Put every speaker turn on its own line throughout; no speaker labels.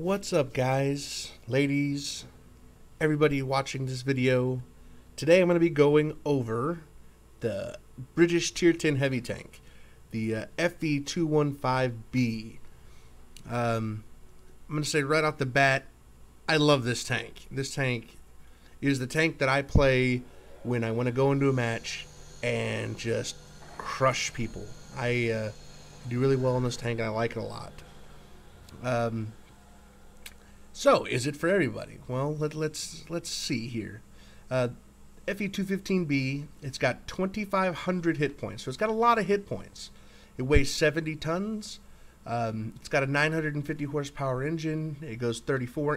What's up, guys, ladies, everybody watching this video? Today I'm going to be going over the British Tier 10 heavy tank, the FV215B. I'm going to say right off the bat, I love this tank. This tank is the tank that I play when I want to go into a match and just crush people. I do really well in this tank, and I like it a lot. So, is it for everybody? Well, let's see here. FV215B, it's got 2,500 hit points, so it's got a lot of hit points. It weighs 70 tons. It's got a 950 horsepower engine. It goes 34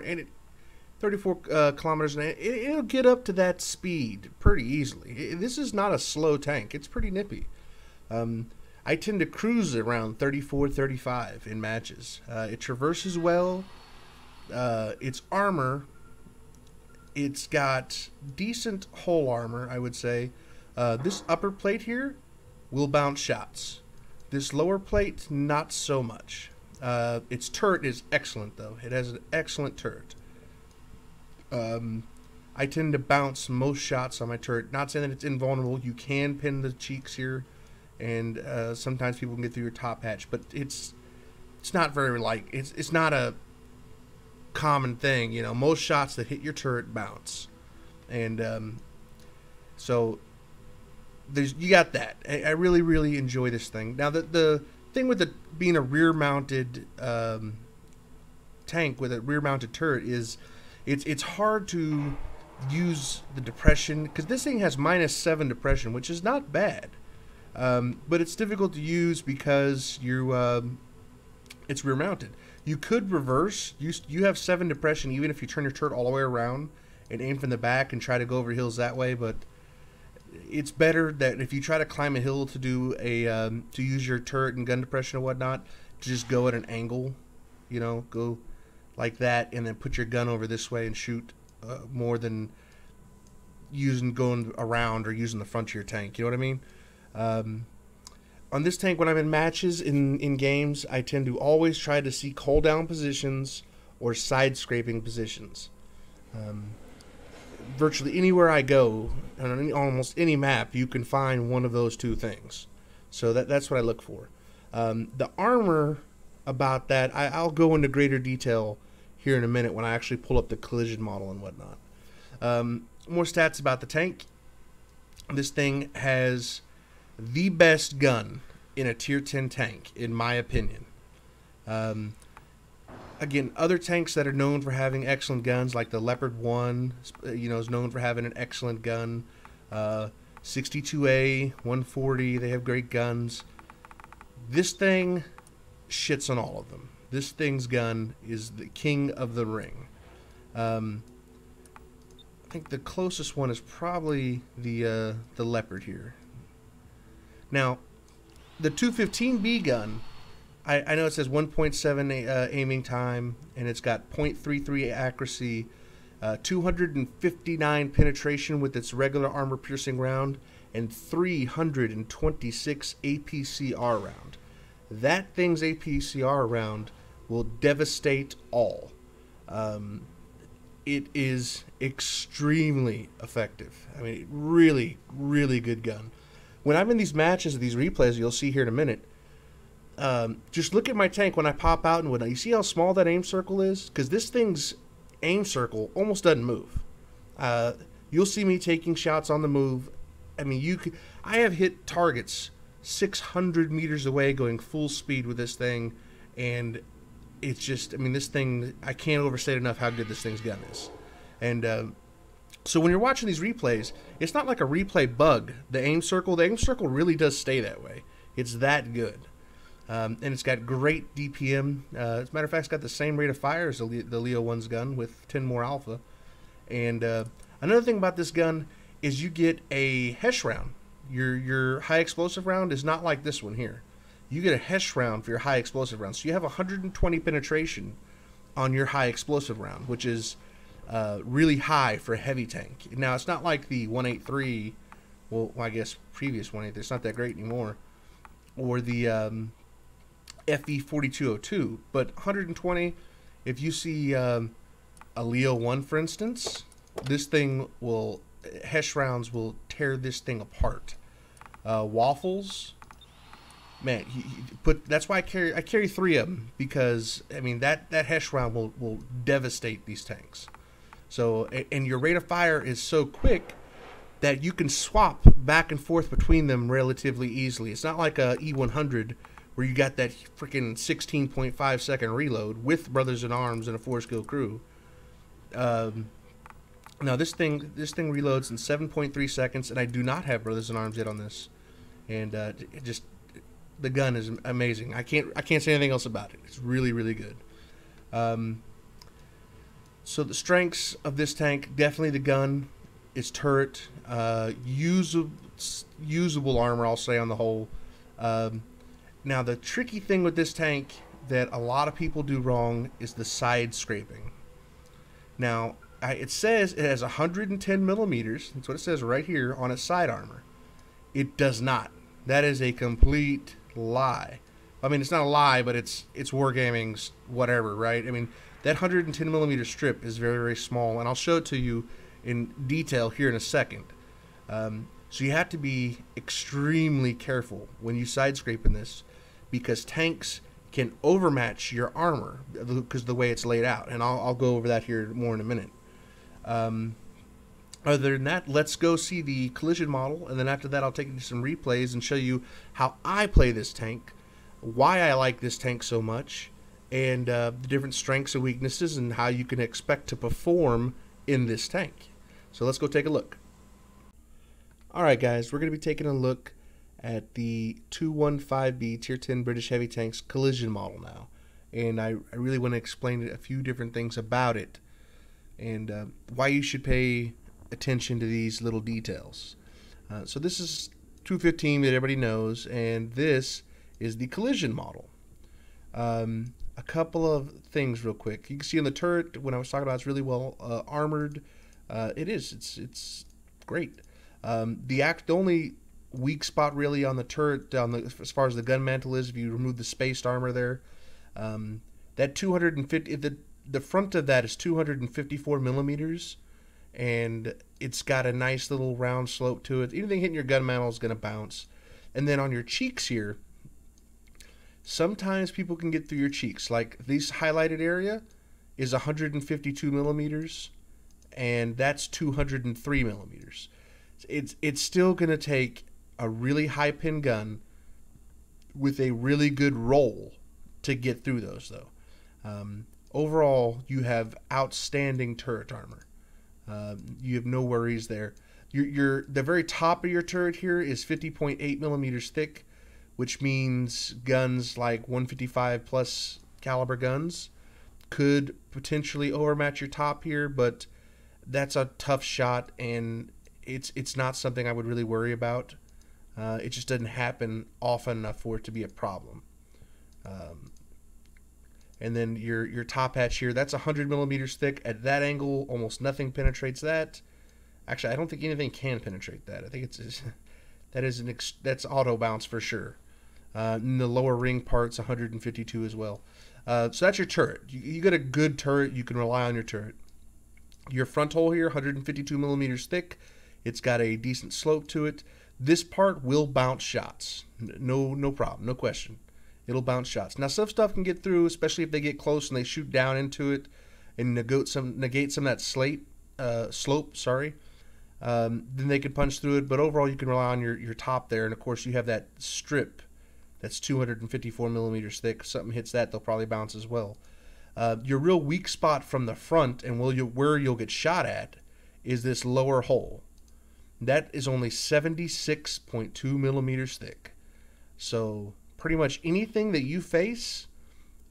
kilometers an hour. It'll get up to that speed pretty easily. This is not a slow tank. It's pretty nippy. I tend to cruise around 34, 35 in matches. It traverses well. Its armor, it's got decent hull armor, I would say. This upper plate here will bounce shots. This lower plate, not so much. Its turret is excellent, though. It has an excellent turret. I tend to bounce most shots on my turret. Not saying that it's invulnerable. You can pin the cheeks here, and sometimes people can get through your top hatch, but it's not very it's not a common thing. You know, most shots that hit your turret bounce, and so you got that. I really enjoy this thing. Now the thing with it being a rear mounted tank with a rear mounted turret is it's hard to use the depression, because this thing has -7 depression, which is not bad, but it's difficult to use because it's rear mounted. You could reverse. You have 7 depression even if you turn your turret all the way around and aim from the back and try to go over hills that way. But it's better that if you try to climb a hill to do to use your turret and gun depression and whatnot, to just go at an angle, you know, go like that, and then put your gun over this way and shoot, more than going around or using the front of your tank. You know what I mean? On this tank, when I'm in matches in games, I tend to always try to seek hold down positions or side scraping positions. Virtually anywhere I go, on almost any map, you can find one of those two things. So that's what I look for. The armor about that, I'll go into greater detail here in a minute when I actually pull up the collision model and whatnot. More stats about the tank. This thing has the best gun in a tier 10 tank, in my opinion. Again, other tanks that are known for having excellent guns, like the Leopard 1, is known for having an excellent gun. 62A, 140, they have great guns. This thing shits on all of them. This thing's gun is the king of the ring. I think the closest one is probably the Leopard here. Now, the 215B gun, I know it says 1.7 aiming time, and it's got 0.33 accuracy, 259 penetration with its regular armor piercing round, and 326 APCR round. That thing's APCR round will devastate all. It is extremely effective. I mean, really good gun. When I'm in these matches, these replays, you'll see here in a minute, just look at my tank when I pop out and whatnot. You see how small that aim circle is? Because this thing's aim circle almost doesn't move. You'll see me taking shots on the move. I mean, I have hit targets 600 meters away going full speed with this thing, and it's just, I mean, this thing, I can't overstate enough how good this thing's gun is. And so when you're watching these replays, it's not like a replay bug. The aim circle really does stay that way. It's that good. And it's got great DPM. As a matter of fact, it's got the same rate of fire as the Leo 1's gun with 10 more alpha. And another thing about this gun is you get a HESH round. Your high explosive round is not like this one here. You get a HESH round for your high explosive round. So you have 120 penetration on your high explosive round, which is really high for a heavy tank. Now, it's not like the 183, well, I guess previous 183, it's not that great anymore, or the FV215B, but 120 If you see a Leo 1, for instance, this thing will, Hesh rounds will tear this thing apart. Waffles, man, that's why I carry 3 of them, because I mean that Hesh round will devastate these tanks. So, and your rate of fire is so quick that you can swap back and forth between them relatively easily. It's not like a E100 where you got that freaking 16.5 second reload with Brothers in Arms and a 4-skill crew. Now this thing reloads in 7.3 seconds, and I do not have Brothers in Arms yet on this. And the gun is amazing. I can't say anything else about it. It's really, really good. So the strengths of this tank, definitely the gun, its turret, usable armor, I'll say, on the whole. Now the tricky thing with this tank that a lot of people do wrong is the side scraping. Now it says it has 110 millimeters. That's what it says right here on its side armor. It does not. That is a complete lie. I mean, it's not a lie, but it's Wargaming's whatever, right? I mean, that 110 millimeter strip is very, very small, and I'll show it to you in detail here in a second. So you have to be extremely careful when you side scraping this, because tanks can overmatch your armor because of the way it's laid out, and I'll go over that here more in a minute. Other than that, let's go see the collision model, and then after that I'll take you to some replays and show you how I play this tank, why I like this tank so much, and the different strengths and weaknesses, and how you can expect to perform in this tank. So let's go take a look. Alright guys, we're going to be taking a look at the FV215B Tier 10 British Heavy Tanks collision model now. And I really want to explain a few different things about it, and why you should pay attention to these little details. So this is 215 that everybody knows, and this is the collision model. A couple of things real quick. You can see on the turret, when I was talking about it's really well armored. It's great. The only weak spot really on the turret, as far as the gun mantle is, if you remove the spaced armor there, that 250, the front of that is 254 millimeters, and it's got a nice little round slope to it. Anything hitting your gun mantle is going to bounce. And then on your cheeks here, sometimes people can get through your cheeks. Like this highlighted area is 152 millimeters, and that's 203 millimeters. It's still going to take a really high pin gun with a really good roll to get through those, though. Overall, you have outstanding turret armor. You have no worries there. The very top of your turret here is 50.8 millimeters thick, which means guns like 155 plus caliber guns could potentially overmatch your top here, but that's a tough shot, and it's not something I would really worry about. It just doesn't happen often enough for it to be a problem. And then your top hatch here, that's 100 millimeters thick. At that angle, almost nothing penetrates that. Actually, I don't think anything can penetrate that. I think that's auto bounce for sure. And the lower ring part's 152 as well. So that's your turret. You got a good turret. You can rely on your turret. Your front hole here, 152 millimeters thick. It's got a decent slope to it. This part will bounce shots. No problem, no question. It'll bounce shots. Now, some stuff can get through, especially if they get close and they shoot down into it and negate some of that slope. Then they could punch through it. But overall, you can rely on your top there. And of course, you have that strip that's 254 millimeters thick. If something hits that, they'll probably bounce as well. Your real weak spot from the front and where you'll get shot at is this lower hole. That is only 76.2 millimeters thick. So pretty much anything that you face,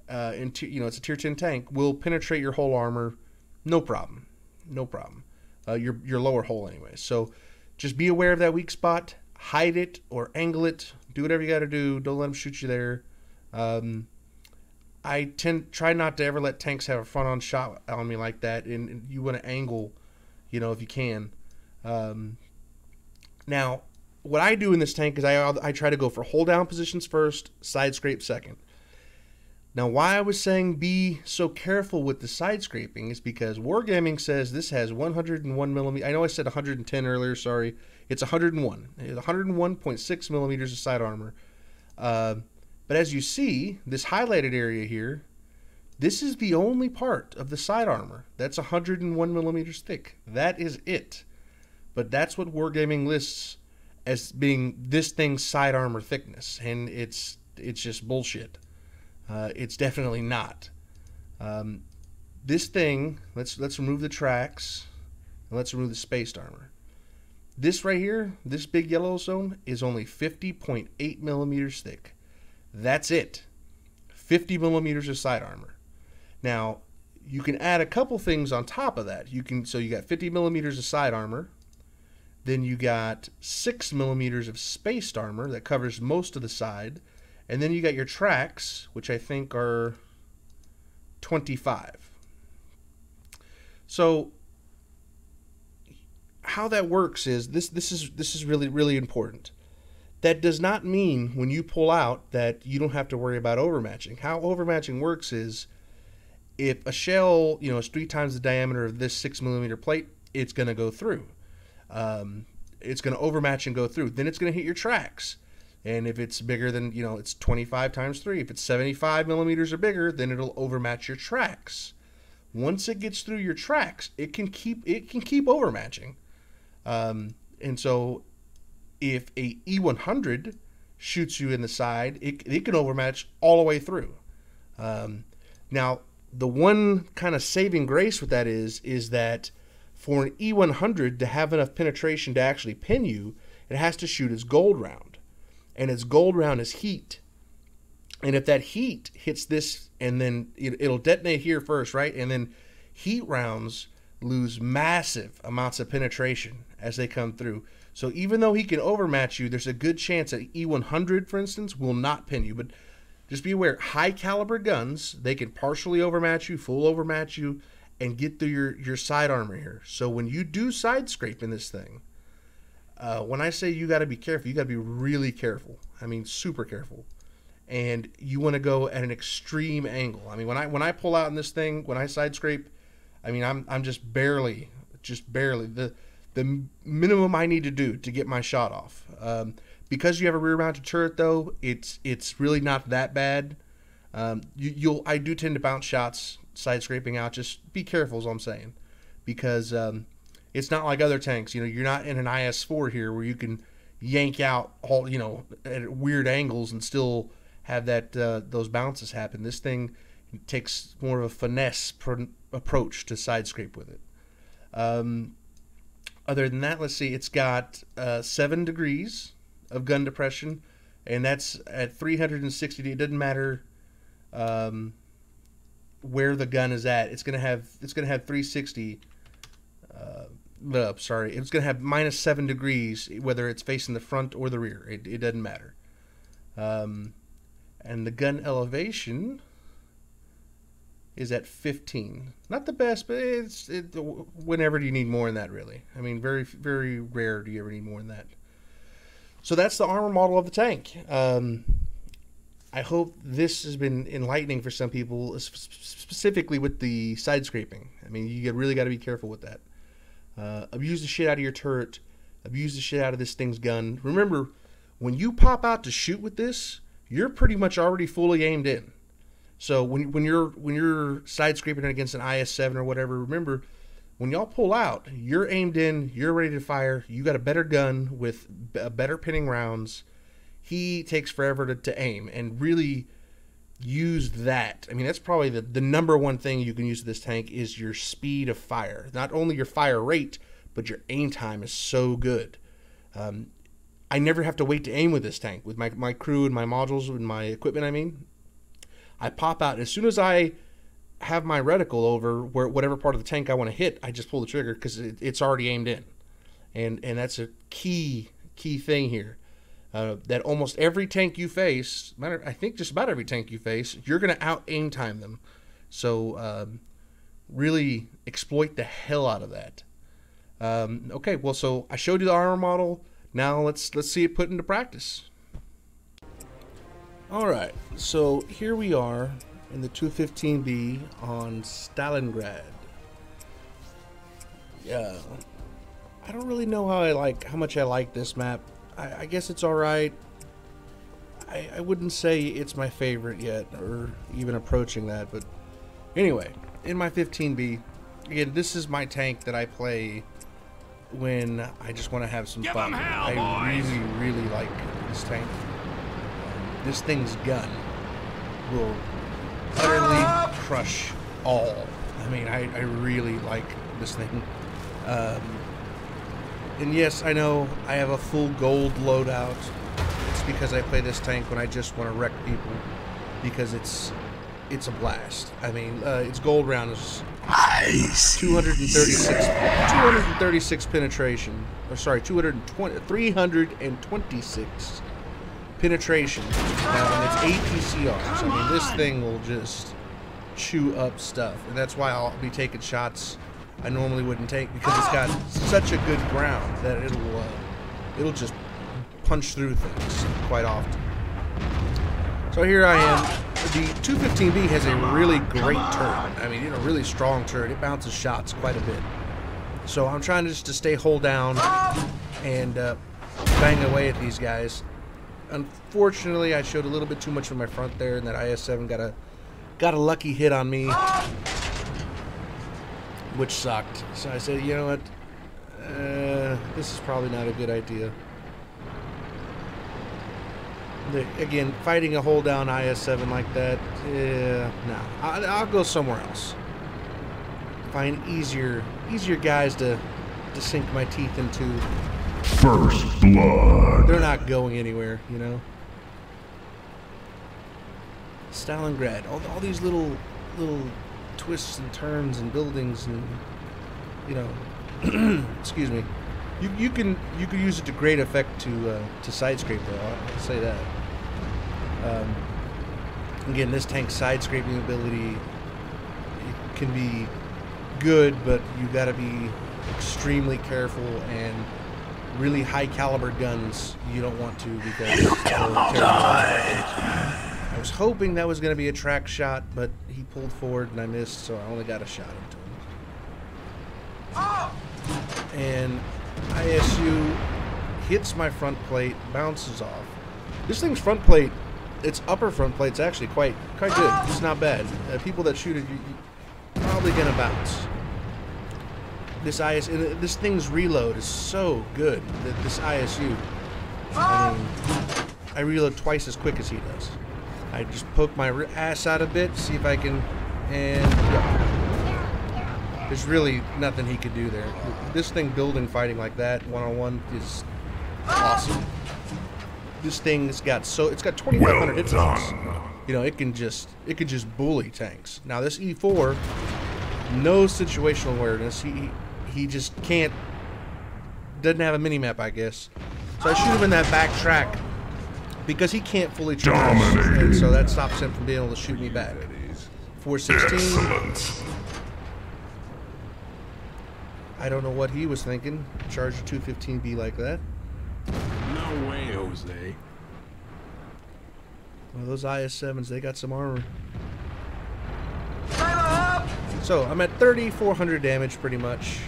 it's a tier 10 tank, will penetrate your whole armor, no problem, your lower hole anyway. So just be aware of that weak spot, hide it or angle it, do whatever you got to do. Don't let them shoot you there. I try not to ever let tanks have a front-on shot on me like that, and you want to angle, if you can. Now, what I do in this tank is I try to go for hold down positions first, side scrape second. Now, why I was saying be so careful with the side scraping is because Wargaming says this has 101 millimeter. I know I said 110 earlier, sorry. It's 101. 101.6 millimeters of side armor. But as you see, this highlighted area here, this is the only part of the side armor that's 101 millimeters thick. That is it. But that's what Wargaming lists as being this thing's side armor thickness, and it's just bullshit. It's definitely not. This thing, let's remove the tracks, and let's remove the spaced armor. This right here, this big yellow zone, is only 50.8 millimeters thick. That's it. 50 millimeters of side armor. Now, you can add a couple things on top of that. So you got 50 millimeters of side armor. Then you got 6 millimeters of spaced armor that covers most of the side. And then you got your tracks, which I think are 25. So how that works is this is really important. That does not mean when you pull out that you don't have to worry about overmatching. How overmatching works is if a shell, is 3 times the diameter of this 6 millimeter plate, it's going to go through. It's going to overmatch and go through. Then it's going to hit your tracks. And if it's bigger than, it's 25 times 3. If it's 75 millimeters or bigger, then it'll overmatch your tracks. Once it gets through your tracks, it can keep overmatching. And so if a E100 shoots you in the side, it can overmatch all the way through. Now, the one kind of saving grace with that is that for an E100 to have enough penetration to actually pin you, it has to shoot its gold round. And its gold round is heat. And if that heat hits this, and then it'll detonate here first, right? And then heat rounds lose massive amounts of penetration as they come through. So even though he can overmatch you, there's a good chance that E100, for instance, will not pin you. But just be aware, high caliber guns, they can partially overmatch you, full overmatch you, and get through your side armor here. So when you do side scrape in this thing, when I say you got to be careful, you got to be really careful. I mean, super careful. And you want to go at an extreme angle. I mean, when I pull out in this thing, when I side scrape, I mean, I'm just barely the minimum I need to do to get my shot off. Because you have a rear mounted turret, though, it's really not that bad. I do tend to bounce shots side scraping out. Just be careful, is all I'm saying, because it's not like other tanks. You're not in an IS-4 here where you can yank out all at weird angles and still have that those bounces happen. This thing takes more of a finesse approach to side scrape with it. Other than that, let's see. It's got 7 degrees of gun depression, and that's at 360. It doesn't matter where the gun is at. It's gonna have 360. Sorry, it's gonna have -7 degrees whether it's facing the front or the rear. It doesn't matter. And the gun elevation is at 15. Not the best, but whenever do you need more than that, really? I mean, very, very rare do you ever need more than that. So that's the armor model of the tank. I hope this has been enlightening for some people, specifically with the side scraping. I mean, you really got to be careful with that. Abuse the shit out of your turret. Abuse the shit out of this thing's gun. Remember, when you pop out to shoot with this, you're pretty much already fully aimed in. So when you're side scraping against an IS-7 or whatever, remember, when y'all pull out, you're aimed in, you're ready to fire. You got a better gun with better pinning rounds. He takes forever to aim, and really use that. I mean, that's probably the number one thing you can use with this tank is your speed of fire. Not only your fire rate, but your aim time is so good. I never have to wait to aim with this tank. With my crew and my modules and my equipment, I pop out. As soon as I have my reticle over whatever part of the tank I want to hit, I just pull the trigger because it's already aimed in. And that's a key thing here. That almost every tank you face, I think just about every tank you face, you're going to out-aim time them. So really exploit the hell out of that. Okay, well, so I showed you the armor model. Now let's see it put into practice. All right, so here we are in the 215B on Stalingrad. Yeah, I don't really know how much I like this map. I guess it's alright. I wouldn't say it's my favorite yet, or even approaching that, but anyway, in my 15B, again, this is my tank that I play when I just want to have some fun. I really, really like this tank. This thing's gun will utterly crush all. I mean, I really like this thing. And yes, I know I have a full gold loadout. It's because I play this tank when I just want to wreck people, because it's a blast. I mean, its gold round is 236 penetration. Or sorry, 326 penetration. And it's APCRs. I mean, this thing will just chew up stuff, and that's why I'll be taking shots I normally wouldn't take, because it's got such a good ground that it'll just punch through things quite often. So here I am. The 215B has a really great turret. I mean, a really strong turret. It bounces shots quite a bit. So I'm trying just to stay hull down and bang away at these guys. Unfortunately, I showed a little bit too much of my front there, and that IS-7 got a lucky hit on me, which sucked. So I said, you know what, this is probably not a good idea. Again, fighting a hold down IS-7 like that, no. I'll go somewhere else. Find easier guys to sink my teeth into.
First blood.
They're not going anywhere, you know. Stalingrad, all these little twists and turns and buildings, and you know, excuse me. You can use it to great effect to side scrape though. I'll say that. Again, this tank's side scraping ability, it can be good, but you got to be extremely careful, and really high caliber guns you don't want to, because I was hoping that was going to be a track shot, but he pulled forward and I missed, so I only got a shot into him. And ISU hits my front plate, bounces off. This thing's front plate, its upper front plate's actually quite good. It's not bad. People that shoot it, you're probably gonna bounce. This thing's reload is so good. This ISU, I mean, I reload twice as quick as he does. I just poke my ass out a bit, see if I can, and there's really nothing he could do there. This thing building fighting like that one-on-one is awesome. This thing's got it's got 2,500 hit points. You know, it can just bully tanks. Now this E4, no situational awareness. He just can't. Doesn't have a mini map, I guess. So I shoot him in that back track because he can't fully traverse, and so that stops him from being able to shoot me back. 416.
Excellent.
I don't know what he was thinking. Charge a 215B like that.
No way, Jose.
Well, those IS-7s, they got some armor. So I'm at 3,400 damage pretty much.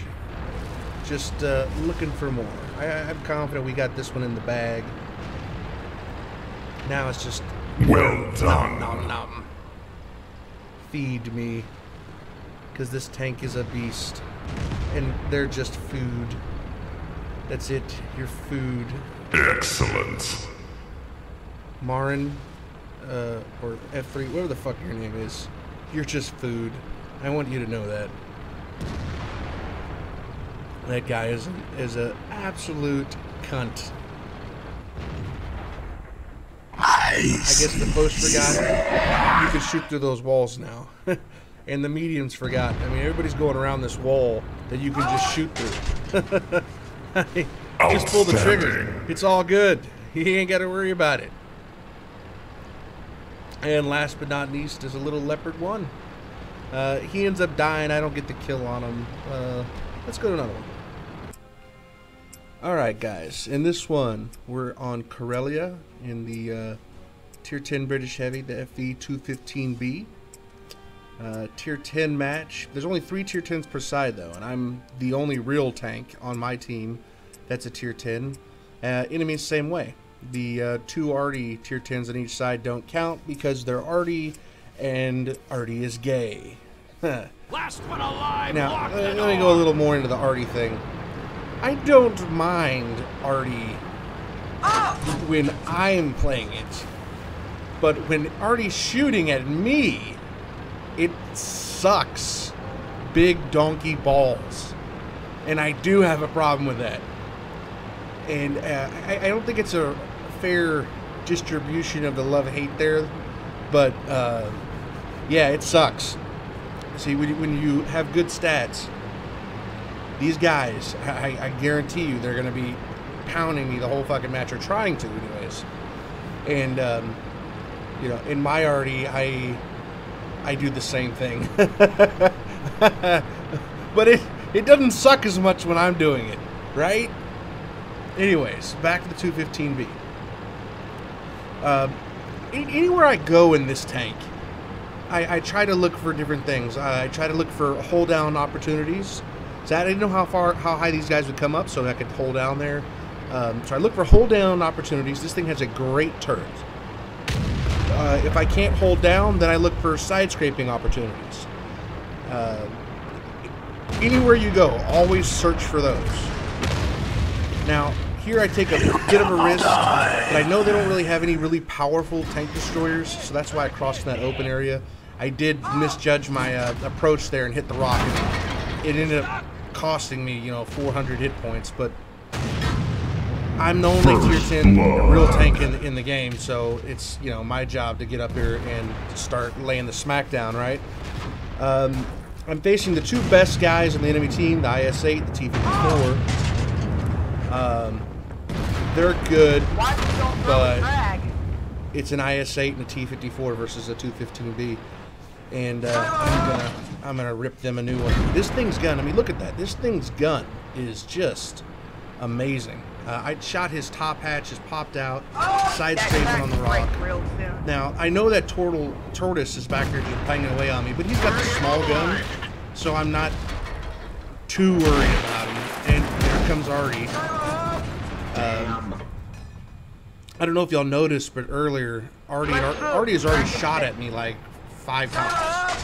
Just looking for more. I'm confident we got this one in the bag. Now it's just
Well done.
nom, nom. Feed me, because this tank is a beast, and they're just food. That's it. Your food.
Excellent.
Marin, or F3, whatever the fuck your name is, you're just food. I want you to know that. That guy is an absolute cunt. I guess the post forgot you can shoot through those walls now. And the mediums forgot. I mean, everybody's going around this wall that you can just shoot through. Just pull the trigger. It's all good. He ain't got to worry about it. And last but not least is a little Leopard 1. He ends up dying. I don't get the kill on him. Let's go to another one. Alright guys, in this one we're on Karelia in the Tier 10 British Heavy, the FV215B. Tier 10 match. There's only 3 tier 10s per side though, and I'm the only real tank on my team that's a tier 10. Enemies same way. The 2 arty tier 10s on each side don't count because they're arty, and arty is gay.
Last one alive.
Now, let me go a little more into the arty thing. I don't mind arty when I'm playing it, but when arty's shooting at me, it sucks big donkey balls, and I do have a problem with that. And I don't think it's a fair distribution of the love-hate there, but yeah, it sucks. See, when you have good stats, these guys, I guarantee you, they're going to be pounding me the whole fucking match, or trying to anyways. And you know, in my arty, I do the same thing. But it doesn't suck as much when I'm doing it, right? Anyways, back to the 215B. Anywhere I go in this tank, I try to look for different things. I try to look for hold down opportunities. So I didn't know how high these guys would come up, so I could hold down there. So I look for hold down opportunities. This thing has a great turret. If I can't hold down, then I look for side scraping opportunities. Anywhere you go, always search for those. Now, here I take a bit of a risk, but I know they don't really have any really powerful tank destroyers, so that's why I crossed in that open area. I did misjudge my approach there and hit the rock, and it ended up costing me, you know, 400 hit points, but I'm the only tier 10 real tank in the game, so it's, you know, my job to get up here and start laying the smackdown, right? I'm facing the 2 best guys on the enemy team, the IS-8, the T-54. They're good, but it's an IS-8 and a T-54 versus a 215B, and I'm gonna rip them a new one. This thing's gun, I mean, look at that. This thing's gun is just amazing. I shot his top hatch, just popped out, side scraping on the rock. Now, I know that Tortoise is back there just banging away on me, but he's got the small gun, so I'm not too worried about him. And there comes Artie. I don't know if y'all noticed, but earlier, Artie has already shot at me like 5 times.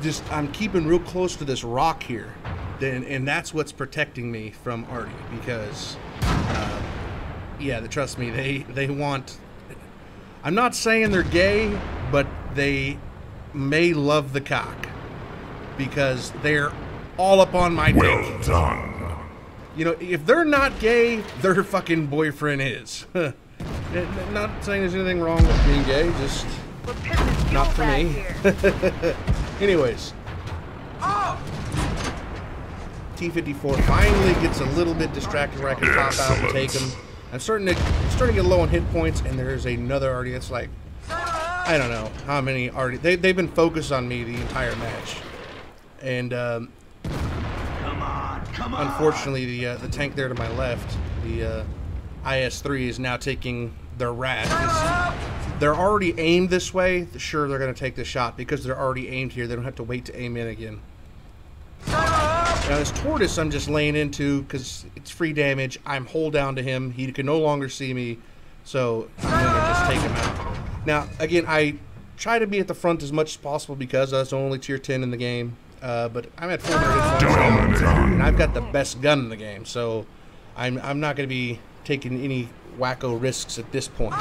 Just, I'm keeping real close to this rock here. And that's what's protecting me from Artie, because yeah, trust me, they want, I'm not saying they're gay, but they may love the cock, because they're all up on my dick.
Well done.
You know, if they're not gay, their fucking boyfriend is. Not saying there's anything wrong with being gay, just not for me. Anyways, T-54 finally gets a little bit distracted where I can pop out and take him. I'm starting to get low on hit points, and there's another Artie that's like, I don't know how many Artie. They've been focused on me the entire match, and unfortunately the tank there to my left, the IS-3, is now taking their wrath. They're already aimed this way. Sure, they're going to take the shot because they're already aimed here. They don't have to wait to aim in again. Now this Tortoise I'm just laying into because it's free damage. I'm hold down to him. He can no longer see me, so I'm going to just take him out. Now, again, I try to be at the front as much as possible because I was only tier 10 in the game. But I'm at 400 points, and I've got the best gun in the game, so I'm not going to be taking any wacko risks at this point.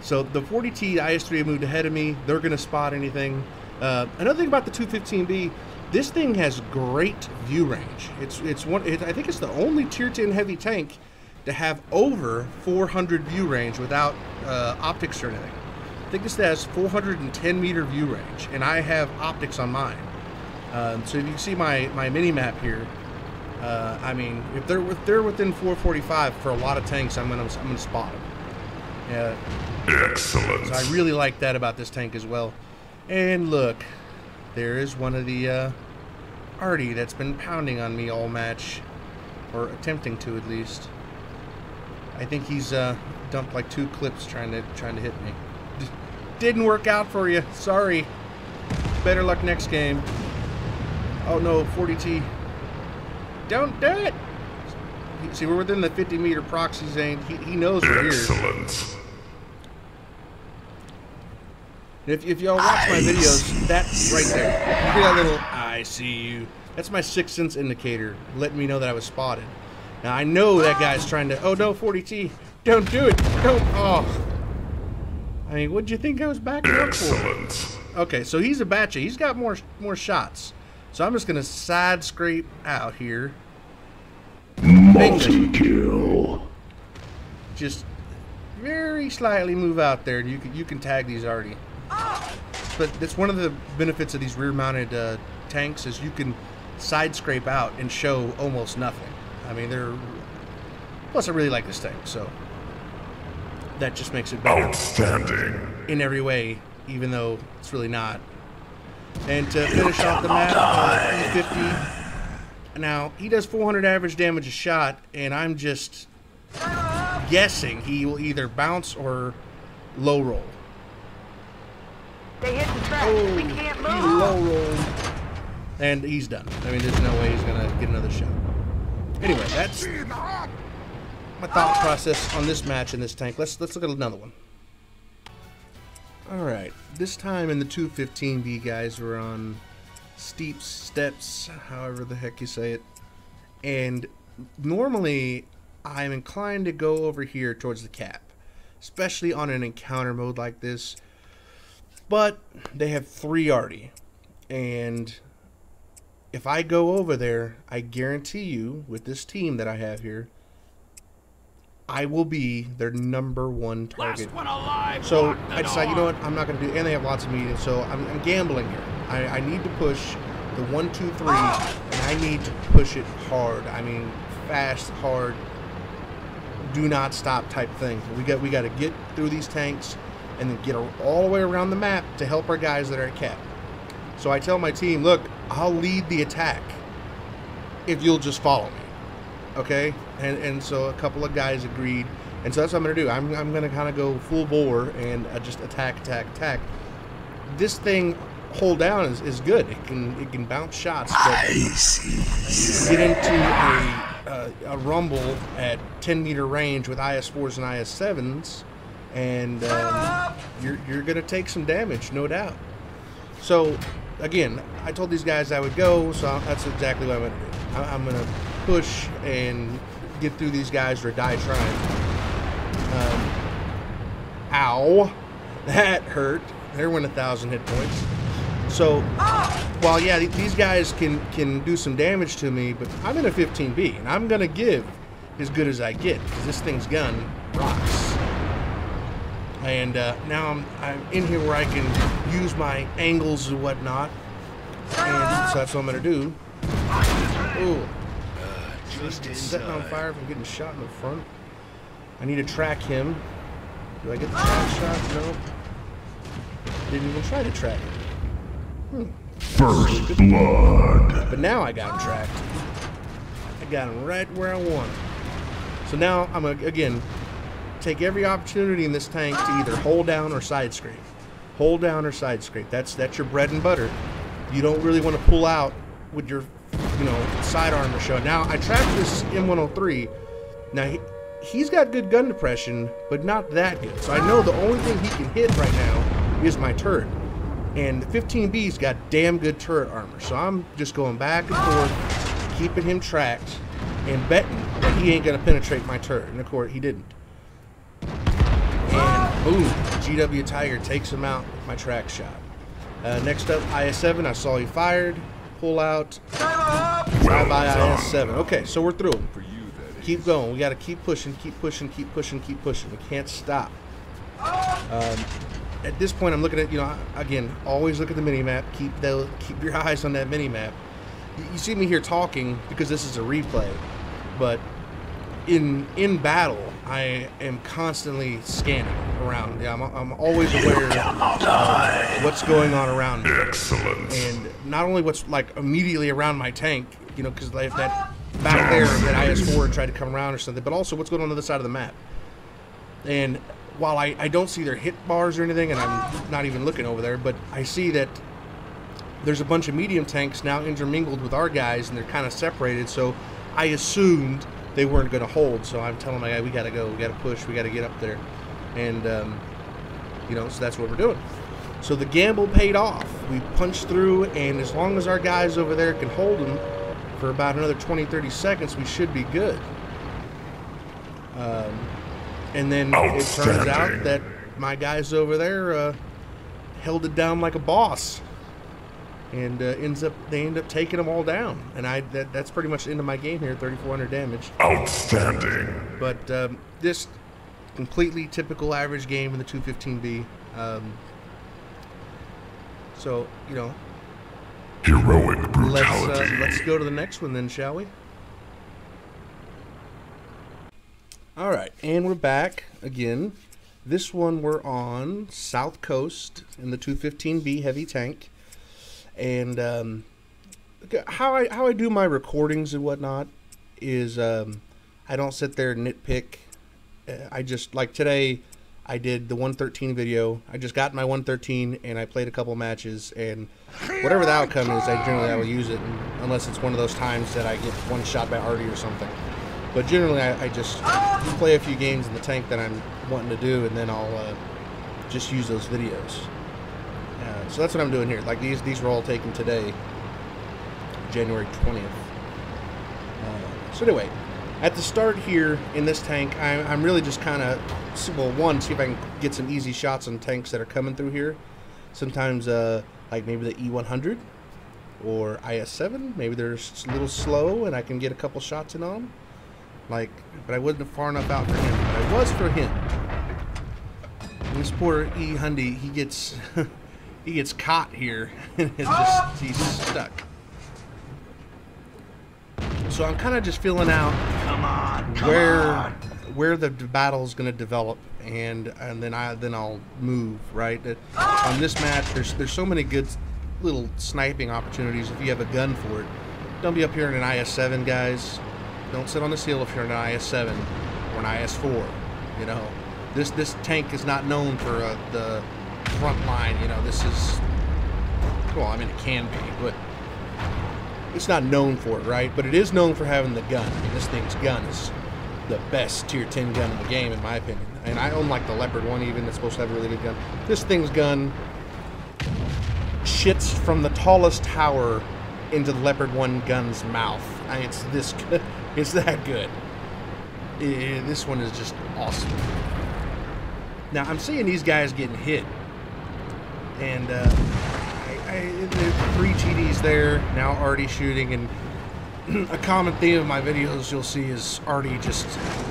So the 40T IS-3 moved ahead of me. They're going to spot anything. Another thing about the 215B, this thing has great view range. I think it's the only tier 10 heavy tank to have over 400 view range without optics or anything. I think this has 410 meter view range, and I have optics on mine. So if you can see my mini map here, I mean, if they're within 445 for a lot of tanks, I'm gonna spot them. Yeah.
Excellent.
So I really like that about this tank as well. And look, there is one of the Artie that's been pounding on me all match, or attempting to at least. I think he's dumped like 2 clips trying to hit me. Didn't work out for you. Sorry. Better luck next game. Oh no, 40T. Don't do it. See, we're within the 50-meter proxy zone. He knows we're here.
Excellent.
If y'all watch my videos, that's right there. You hear that little, I see you. That's my sixth sense indicator, letting me know that I was spotted. Now, I know that guy's trying to, oh no, 40T. Don't do it. Don't, oh. I mean, what'd you think I was backing up for?
Excellent.
Okay, so he's a batcher. He's got more shots. So I'm just going to side scrape out here.
Multi-kill.
Just very slightly move out there, and you can tag these already. But that's one of the benefits of these rear-mounted tanks is you can side scrape out and show almost nothing. I mean, plus I really like this tank, so that just makes it better.
Outstanding.
In every way, even though it's really not. And to finish off the map, 350. Now, he does 400 average damage a shot, and I'm just guessing he will either bounce or low roll.
They hit the track.
Oh,
We can't
he
move.
low rolled. And he's done. I mean, there's no way he's going to get another shot. Anyway, that's my thought process on this match in this tank. Let's look at another one. Alright, this time in the 215B, guys, we're on steep steps, however the heck you say it. And normally, I'm inclined to go over here towards the cap, especially on an encounter mode like this. But they have 3 already, and if I go over there, I guarantee you, with this team that I have here, I will be their #1 target.
Last one alive.
So
Lock the
I decide, you know
door.
what, I'm not going to do, and they have lots of mediums, so I'm gambling here. I need to push the 1, 2, 3, and I need to push it hard. I mean, fast, hard, do not stop type thing. We got to get through these tanks and then get all the way around the map to help our guys that are at cap. So I tell my team, look, I'll lead the attack if you'll just follow me. Okay? And so a couple of guys agreed. And so that's what I'm going to do. I'm going to kind of go full bore and just attack. This thing, hold down, is good. It can bounce shots. But get into a rumble at 10-meter range with IS-4s and IS-7s, and you're going to take some damage, no doubt. So, again, I told these guys I would go, so that's exactly what I'm going to do. I'm going to push and get through these guys or die trying. Ow. That hurt. There went 1,000 hit points. So, while, yeah, these guys can do some damage to me, but I'm in a 15B, and I'm going to give as good as I get, because this thing's gun rocks. And now I'm in here where I can use my angles and whatnot. And so that's what I'm going to do. Ooh. Just setting on fire from getting shot in the front. I need to track him. Do I get the track shot? No. Didn't even try to track him.
First blood.
But now I got him tracked. I got him right where I want him. So now I'm going to, again, take every opportunity in this tank to either hold down or side scrape. Hold down or side scrape. That's your bread and butter. You don't really want to pull out with your, side armor showing. Now, I tracked this M103. Now, he's got good gun depression, but not that good. So I know the only thing he can hit right now is my turret. And the 15B's got damn good turret armor. So I'm just going back and forth, keeping him tracked, and betting that he ain't going to penetrate my turret. And of course, he didn't. And boom, GW Tiger takes him out with my track shot. Next up, IS-7. I saw he fired. Pull out. Bye-bye IS-7. Okay, so we're through. Keep going. We got to keep pushing, keep pushing. We can't stop. At this point, I'm looking at, again, always look at the mini-map. Keep your eyes on that mini-map. You see me here talking because this is a replay, but in battle, I am constantly scanning around. Yeah, I'm always aware of what's going on around me.
Excellent.
And not only what's like immediately around my tank, because if that back there, that IS-4 tried to come around or something, but also what's going on the other side of the map. And while I don't see their hit bars or anything, and I'm not even looking over there, but I see that there's a bunch of medium tanks now intermingled with our guys, and they're kind of separated, so I assumed they weren't going to hold. So I'm telling my guy, we got to go, we got to push, we got to get up there. And, you know, so that's what we're doing. So the gamble paid off. We punched through, and as long as our guys over there can hold them for about another 20-30 seconds, we should be good. And then it turns out that my guys over there held it down like a boss. And they end up taking them all down, and that's pretty much the end of my game here. 3,400 damage.
Outstanding.
But this completely typical average game in the 215B. So you know,
Heroic brutality.
Let's go to the next one then, shall we? All right, and we're back again. This one we're on South Coast in the 215B heavy tank. And how I do my recordings and whatnot is I don't sit there and nitpick. I just, like today, I did the 113 video. I just got my 113 and I played a couple matches, and whatever the outcome is, I will use it, unless it's one of those times that I get one shot by Artie or something. But generally, I just play a few games in the tank that I'm wanting to do, and then I'll just use those videos. So that's what I'm doing here. Like these were all taken today, January 20th. So anyway, at the start here in this tank, I'm really just kind of, well, one, see if I can get some easy shots on tanks that are coming through here. Sometimes, like maybe the E100 or IS-7, maybe they're a little slow and I can get a couple shots in on them. Like, but I wasn't far enough out for him. But I was for him. This poor E-Hundy, he gets... he gets caught here, and he's stuck. So I'm kind of just feeling out where the battle is going to develop, and then I'll move right. On this match, there's so many good little sniping opportunities if you have a gun for it. Don't be up here in an IS-7, guys. Don't sit on this hill if you're in an IS-7 or an IS-4. You know, this tank is not known for the front line. You know, this is, well, I mean, it can be, but it's not known for it, right? But it is known for having the gun. I mean, this thing's gun is the best tier 10 gun in the game, in my opinion. And I own like the Leopard 1 even, that's supposed to have a really good gun. This thing's gun shits from the tallest tower into the Leopard 1 gun's mouth. I mean, it's this good. It's that good. This one is just awesome. Now, I'm seeing these guys getting hit. And the 3 TDs there, now Artie shooting, and a common theme of my videos you'll see is Artie just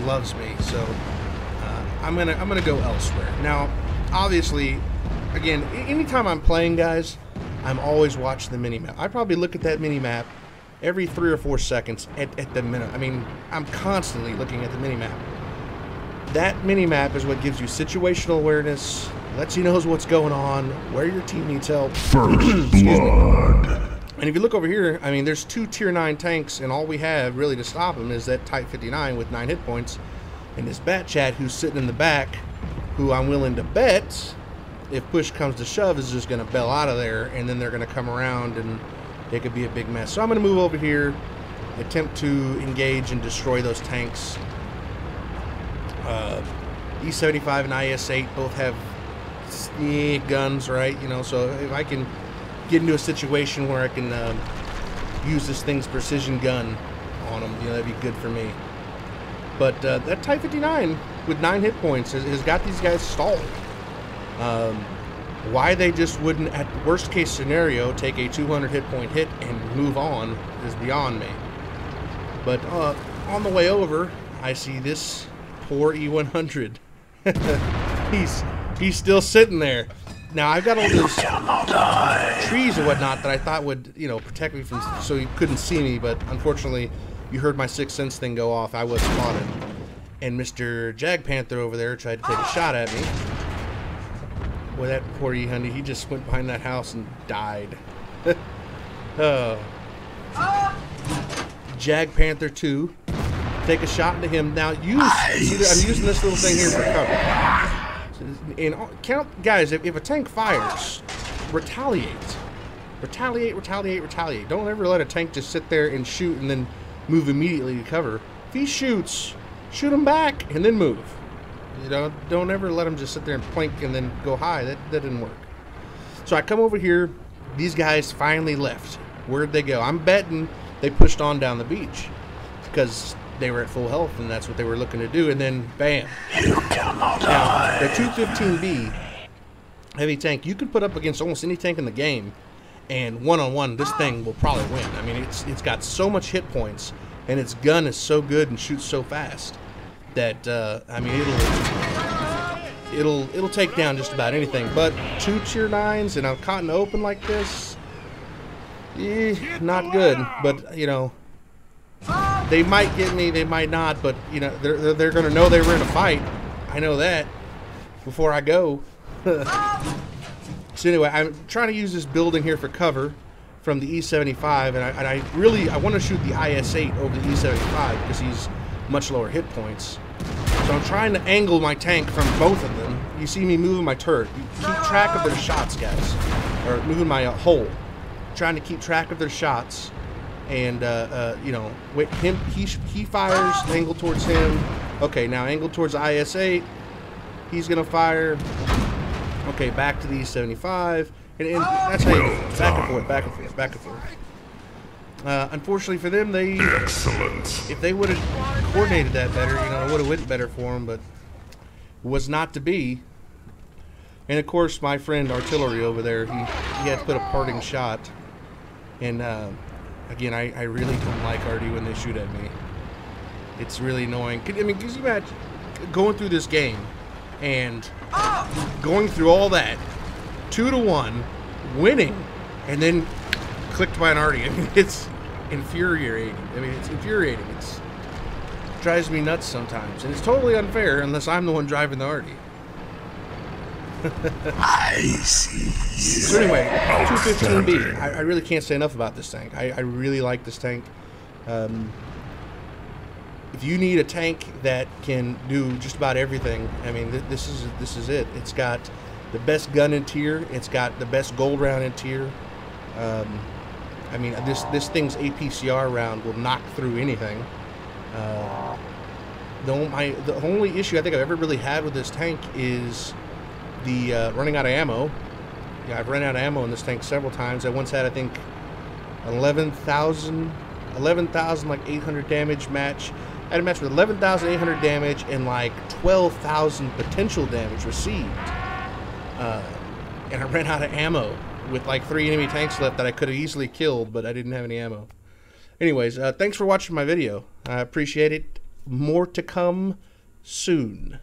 loves me, so I'm gonna go elsewhere. Now, obviously, again, anytime I'm playing, guys, I'm always watching the mini-map. I probably look at that mini-map every 3 or 4 seconds at the minute. I mean, I'm constantly looking at the mini-map. That mini-map is what gives you situational awareness, lets you know what's going on, where your team needs help.
First blood.
And if you look over here, I mean, there's 2 tier 9 tanks, and all we have really to stop them is that Type 59 with 9 hit points, and this Bat Chat who's sitting in the back, who I'm willing to bet, if push comes to shove, is just going to bail out of there, and then they're going to come around, and it could be a big mess. So I'm going to move over here, attempt to engage and destroy those tanks. E75 and IS-8 both have guns, right? You know, so if I can get into a situation where I can use this thing's precision gun on them, you know, that'd be good for me. But that Type 59 with 9 hit points has got these guys stalled. Why they just wouldn't, at worst case scenario, take a 200 hit point hit and move on is beyond me. But on the way over, I see this poor E100. He's still sitting there. Now I've got all those trees and whatnot that I thought would, you know, protect me from, so you couldn't see me. But unfortunately, you heard my Sixth Sense thing go off. I was spotted, and Mr. Jag Panther over there tried to take a shot at me. Boy, that poor E-Hundy, he just went behind that house and died. Oh. Jag Panther 2. Take a shot into him. Now, I'm using this little thing here for cover. And count, guys, if a tank fires, retaliate. Retaliate, retaliate, retaliate. Don't ever let a tank just sit there and shoot and then move immediately to cover. If he shoots, shoot him back and then move. You know, don't ever let him just sit there and plank and then go high. That didn't work. So I come over here. These guys finally left. Where'd they go? I'm betting they pushed on down the beach because they were at full health and that's what they were looking to do. And then, bam.
You cannot die.
The 215B heavy tank, you could put up against almost any tank in the game, and one-on-one, this thing will probably win. I mean, it's got so much hit points, and its gun is so good and shoots so fast that I mean, it'll take down just about anything. But 2 tier 9s and I'm caught in the open like this, not good. But you know, they might get me, they might not. But you know, they're gonna know they were in a fight. I know that before I go. So anyway, I'm trying to use this building here for cover from the E75, and I want to shoot the IS-8 over the E75 because he's much lower hit points. So I'm trying to angle my tank from both of them. You see me moving my turret. You keep track of their shots, guys, or moving my hull. Trying to keep track of their shots, and you know, wait, he fires, angle towards him. Okay, now angle towards IS-8. He's gonna fire. Okay, back to the E75, and that's how you do it. Back and forth, back and forth, back and forth. Unfortunately for them, if they would have coordinated that better, you know, it would have went better for them, but was not to be. And of course, my friend Artillery over there, he had to put a parting shot. And again, I really don't like Artie when they shoot at me. It's really annoying. I mean, because you imagine going through this game and going through all that 2-1, winning, and then clicked by an Artie. I mean, it's infuriating. I mean, it's infuriating. It drives me nuts sometimes, and it's totally unfair unless I'm the one driving the Artie.
I see.
So anyway, 215B. I really can't say enough about this tank. I really like this tank. If you need a tank that can do just about everything, I mean, this is it. It's got the best gun in tier. It's got the best gold round in tier. I mean, this thing's APCR round will knock through anything. The only issue I think I've ever really had with this tank is the running out of ammo. Yeah, I've run out of ammo in this tank several times. I once had, I think, 11,000 like 800 damage match. I had a match with 11,800 damage and like 12,000 potential damage received. And I ran out of ammo with like 3 enemy tanks left that I could have easily killed, but I didn't have any ammo. Anyways, thanks for watching my video. I appreciate it. More to come soon.